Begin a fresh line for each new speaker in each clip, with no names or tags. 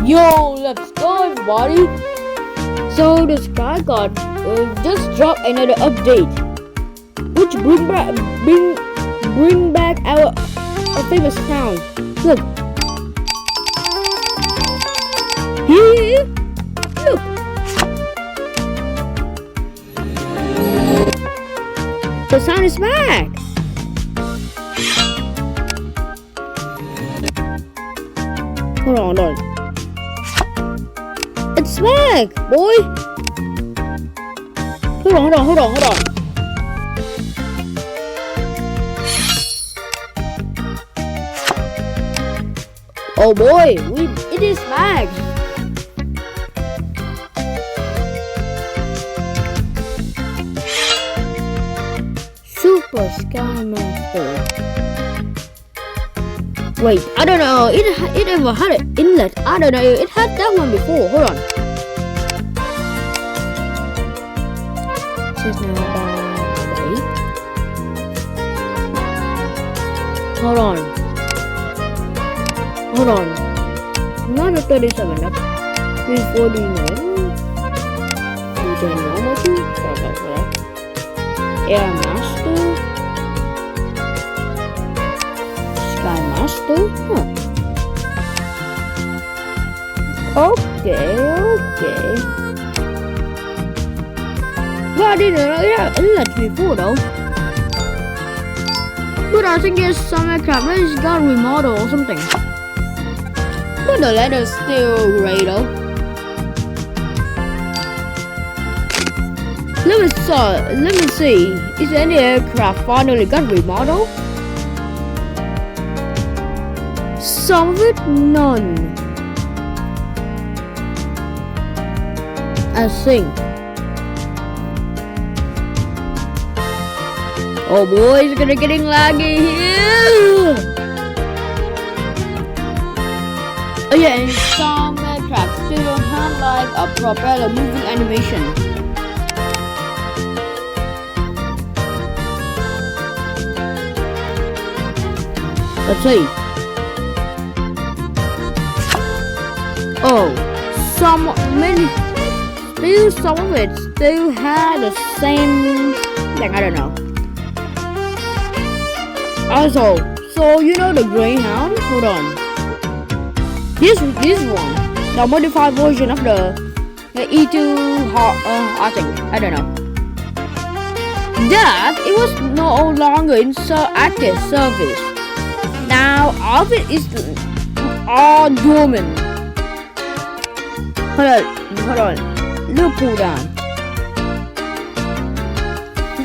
Yo, let's go everybody! So the Sky God just dropped another update, which bring back our famous town. Look, here, look. The sound is back. Hold on. It's back, boy. Hold on. Oh boy, it is back. Super Sky Master. Wait, I don't know. It ever had an inlet. I don't know. It had that one before. Hold on. This is now about 8. Hold on. Not a 37. That's 340 normal. 210 normal too. Air Master. Sky Master? Huh. Okay. Well, I didn't know it had inlet before though. But I think there's some aircraft that just got remodeled or something. But the letter's still gray though. Let me see. Is any aircraft finally got remodeled? Some of it, none. I think. Oh boy, it's getting laggy here. Oh yeah, and some aircraft still don't have like a propeller moving animation. Let's see. Oh, some of it still had the same thing. I don't know. Also, so you know the Greyhound? Hold on. This one, the modified version of the E2 I think. I don't know. That it was no longer in active service. Now all of it is all dormant. Hold on. Look, pull down.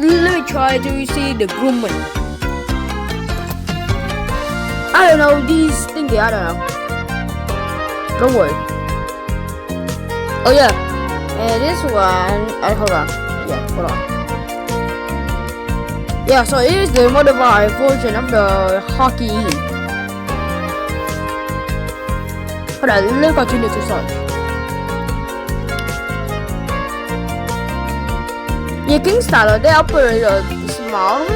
Let me try to see the Grumman. I don't know these thingy. I don't know. Don't worry. Oh yeah. And this one. Hold on. Yeah, hold on. Yeah, so it is the modified version of the Hockey. Hold on. Let's continue to search. You can start the operator small.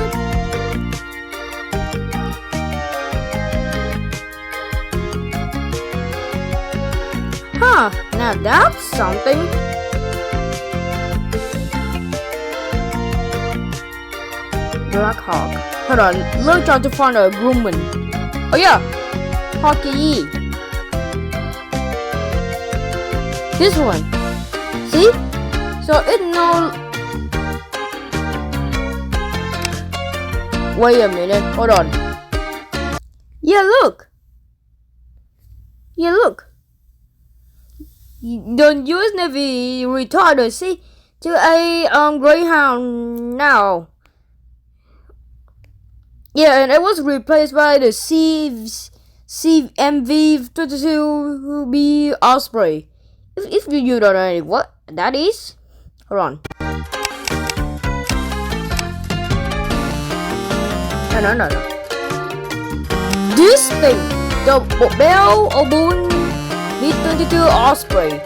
Huh, now that's something. Blackhawk. Hold on, let's try to find a Grumman. Oh yeah, Hockey. This one. See? So it no. Wait a minute, hold on. Yeah, look. The US Navy retired to a Greyhound now. Yeah, and it was replaced by the CMV-22B Osprey. If you don't know what that is, hold on. No. This thing, the Bell Oboon B-22 Osprey.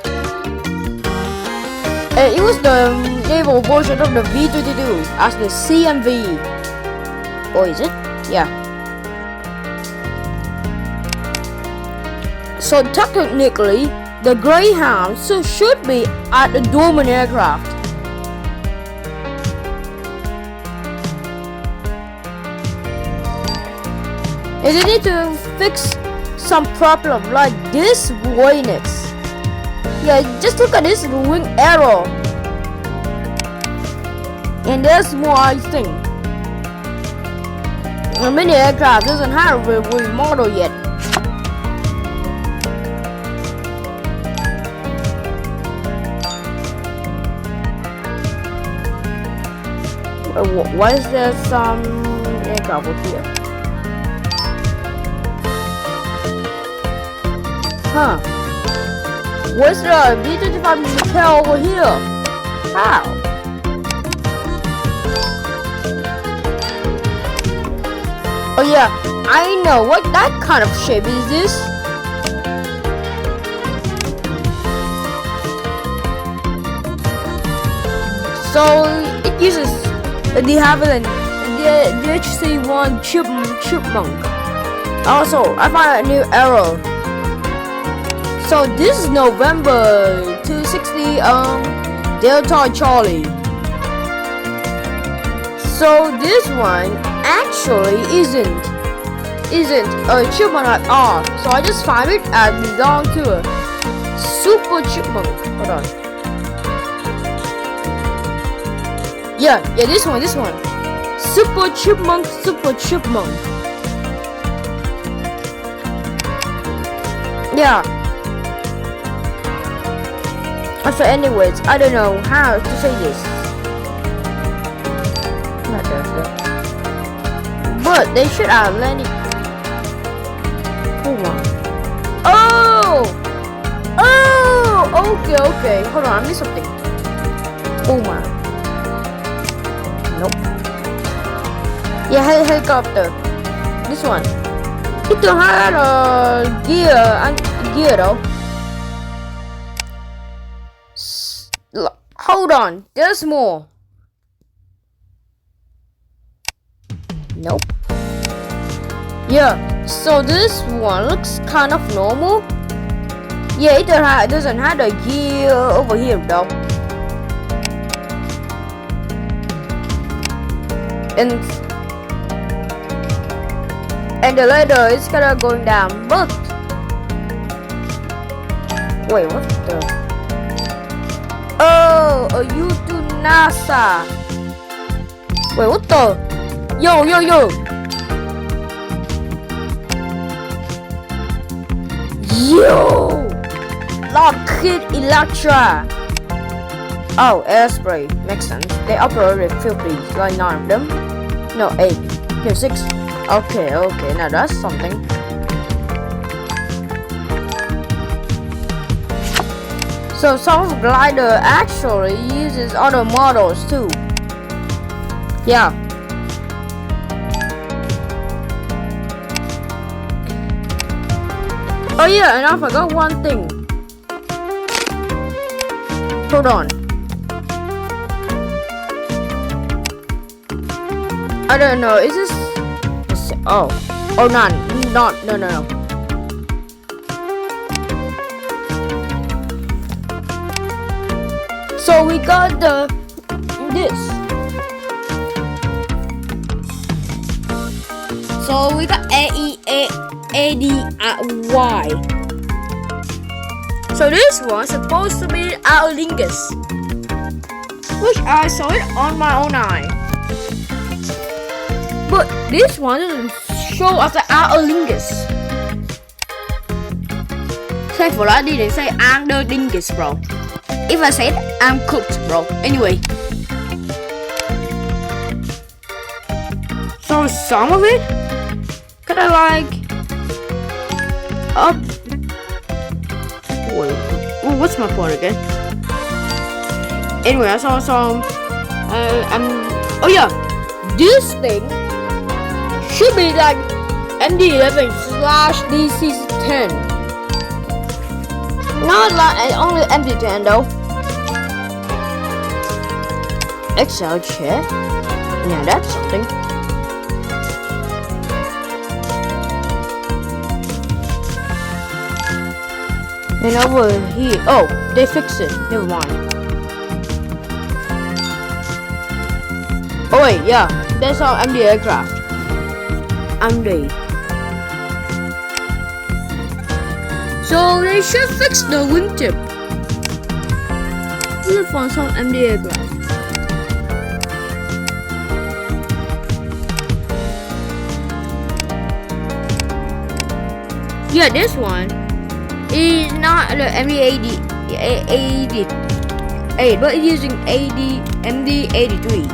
It was the naval version of the V-22 as the CMV. Or is it? Yeah. So technically, the Greyhound should be at the Dorman aircraft. And they need to fix some problem like this Voynix. Yeah, just look at this wing arrow. And there's more, I think. The mini aircraft doesn't have a remodel yet. Why is there some aircraft over here? Huh? Where's the B-25 repair over here? How? Oh yeah, I know what that kind of shape is this. So it uses the de Havilland DHC-1 chipmunk. Also, I found a new arrow. So this is November 260 Delta Charlie. So this one actually isn't a chipmunk at all. So I just found it and belong to a super chipmunk. Hold on. Yeah, this one. Super chipmunk. Yeah. So anyways, I don't know how to say this. Not that. But they should have landed. Okay. Hold on, I missed something. Puma. Nope. Yeah, helicopter. This one. It don't have a gear though. Hold on, there's more. Nope. Yeah, so this one looks kind of normal. Yeah, it doesn't have the gear over here though. And the ladder is kind of going down, but wait, what the? Oh, a U2 NASA. Wait, what the? Yo. Lockheed Electra. Oh, airspray. Makes sense. They operated 50, like 9 of them. No, 8. Here, 6. Okay, now that's something. So some glider actually uses other models too. Yeah. Oh yeah, and I forgot one thing. Hold on. I don't know, is this... Oh, no. So we got this. So we got ADY. So this one's supposed to be Aerlingus, which I saw it on my own eye. But this one doesn't show as the Aerlingus. Say for that, didn't say Aerlingus, bro. If I said, I'm cooked, bro. Anyway. So some of it kinda like up. Wait, what's my point again? Anyway, I saw some. Oh yeah, this thing should be like MD-11/DC-10. Not like only MD-10 though. Excel chair. Yeah, that's something. And over here, oh, they fixed it. Never mind. Oh wait, yeah, that's our MD aircraft. MD. So they should fix the wingtip. Let's find some MD aircraft. Yeah, this one is not the MD-80, but it's using MD-83.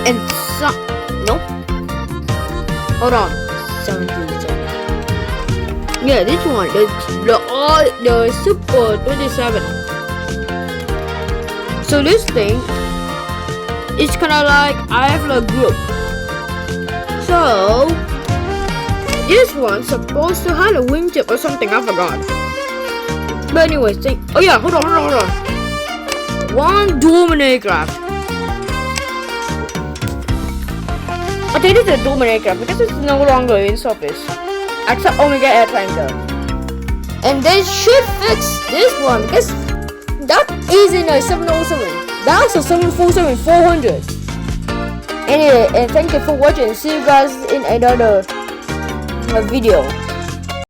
And some, nope. Hold on, 77. Yeah, this one, the Super 27. So this thing, it's kind of like I have a group. So this one's supposed to have a wingtip or something. I forgot. But anyways, oh yeah, hold on. One Dorman aircraft. I think this is a Dorman aircraft because it's no longer in service, except Omega airplane though. And they should fix this one because that isn't a 707. That's a 747-400. Anyway, and thank you for watching. See you guys in another video.